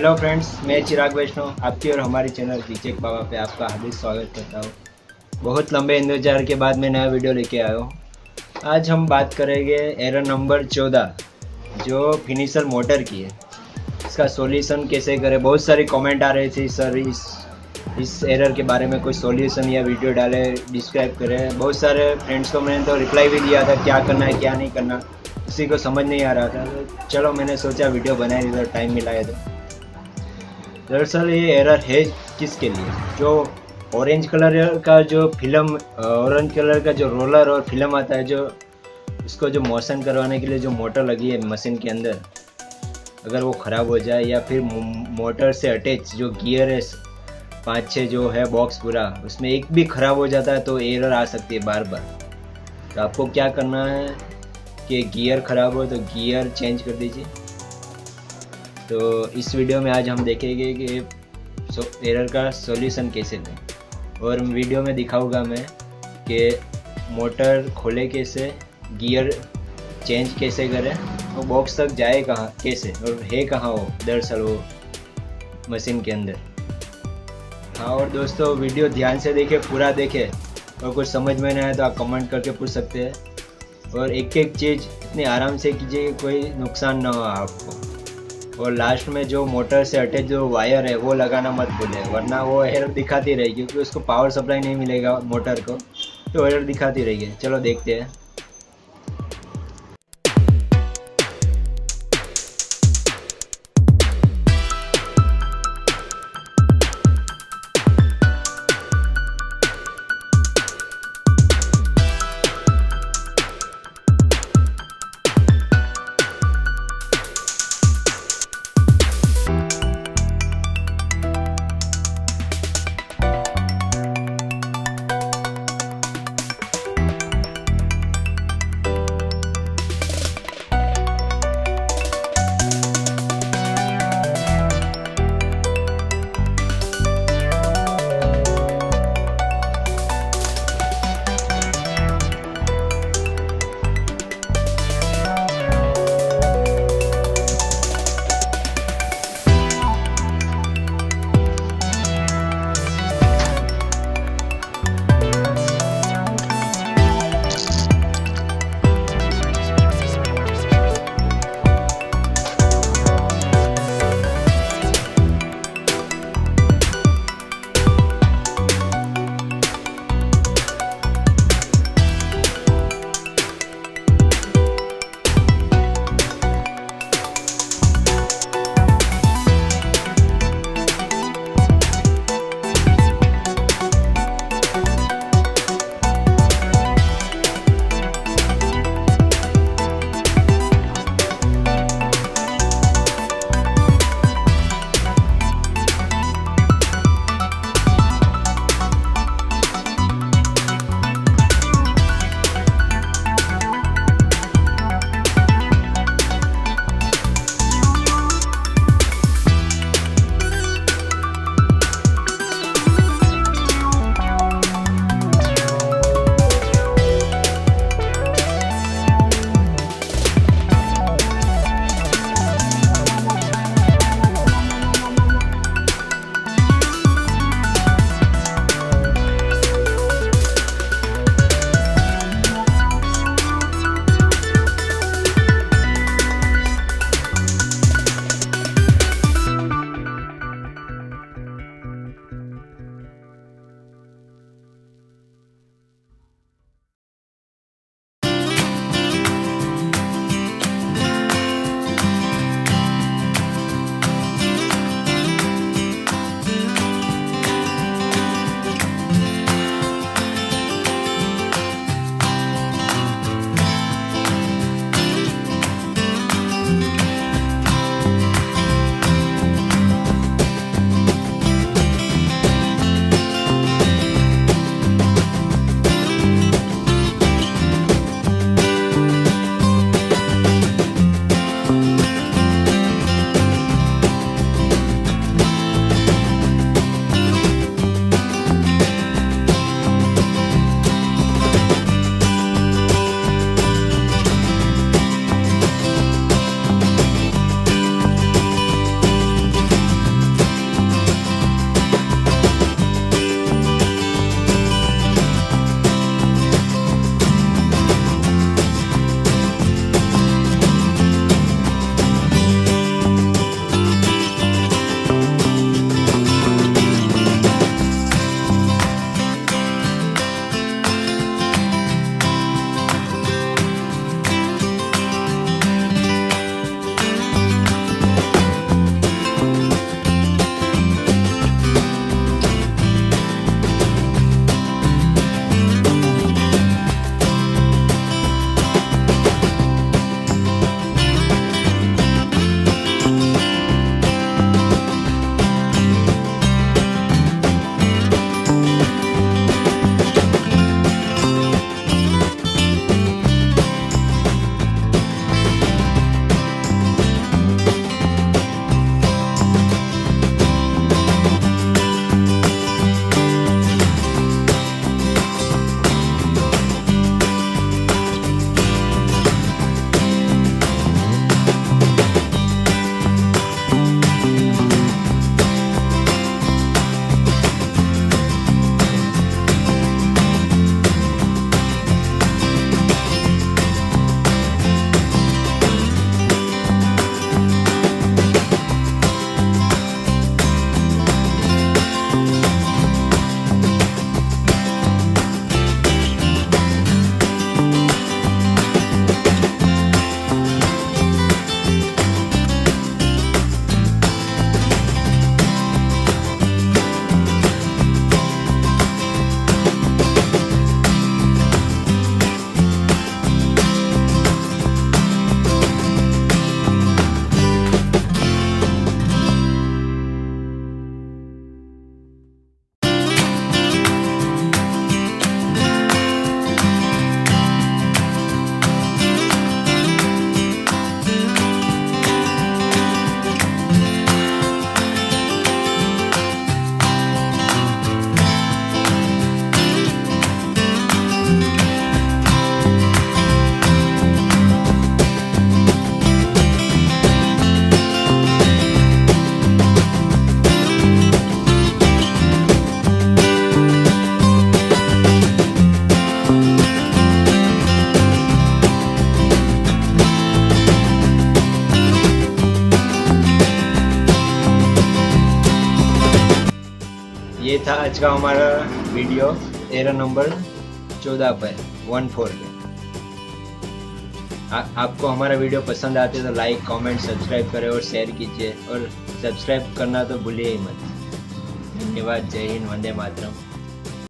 Hello friends, मैं चिराग वैष्णव आपकी और हमारे चैनल कीचक बाबा पे आपका हार्दिक स्वागत करता हूँ। बहुत लंबे इंतजार के बाद मैं नया वीडियो लेके आया हूँ। आज हम बात करेंगे एरर नंबर 14 जो फिनिशर मोटर की है, इसका सॉल्यूशन कैसे करें। बहुत सारी कमेंट आ रही थी, सर इस एरर के बारे में कोई सॉल्यूशन या वीडियो डाले, डिस्क्राइब करें। बहुत सारे फ्रेंड्स को मैंने तो रिप्लाई भी दिया था, क्या करना है क्या नहीं करना, किसी को समझ नहीं आ रहा था। तो चलो मैंने सोचा वीडियो बनाई, इधर टाइम मिला है तो। दरअसल ये एरर है किसके लिए, जो ऑरेंज कलर का जो फिल्म, ऑरेंज कलर का जो रोलर और फिल्म आता है, जो इसको जो मोशन करवाने के लिए जो मोटर लगी है मशीन के अंदर, अगर वो ख़राब हो जाए या फिर मोटर से अटैच जो गियर है 5-6 जो है बॉक्स पूरा, उसमें एक भी ख़राब हो जाता है तो एरर आ सकती है बार बार। तो आपको क्या करना है कि गियर ख़राब हो तो गियर चेंज कर दीजिए। तो इस वीडियो में आज हम देखेंगे कि एरर का सॉल्यूशन कैसे लें, और वीडियो में दिखाऊंगा मैं कि मोटर खोले कैसे, गियर चेंज कैसे करें, वो बॉक्स तक जाए कहाँ कैसे, और है कहाँ वो दरअसल वो मशीन के अंदर। हाँ, और दोस्तों वीडियो ध्यान से देखें, पूरा देखें, और कुछ समझ में नहीं आए तो आप कमेंट करके पूछ सकते हैं। और एक एक चीज़ इतनी आराम से कीजिए, कोई नुकसान ना हो आपको। और लास्ट में जो मोटर से अटैच जो वायर है वो लगाना मत भूलें, वरना वो एरर दिखाती रहेगी, क्योंकि उसको पावर सप्लाई नहीं मिलेगा मोटर को, तो एरर दिखाती रहेगी। चलो देखते हैं। ये था आज का हमारा वीडियो एरर नंबर 14 पर 14 पे। आपको हमारा वीडियो पसंद आते तो लाइक कमेंट सब्सक्राइब करें और शेयर कीजिए, और सब्सक्राइब करना तो भूलिए ही मत। धन्यवाद। जय हिंद, वंदे मातरम।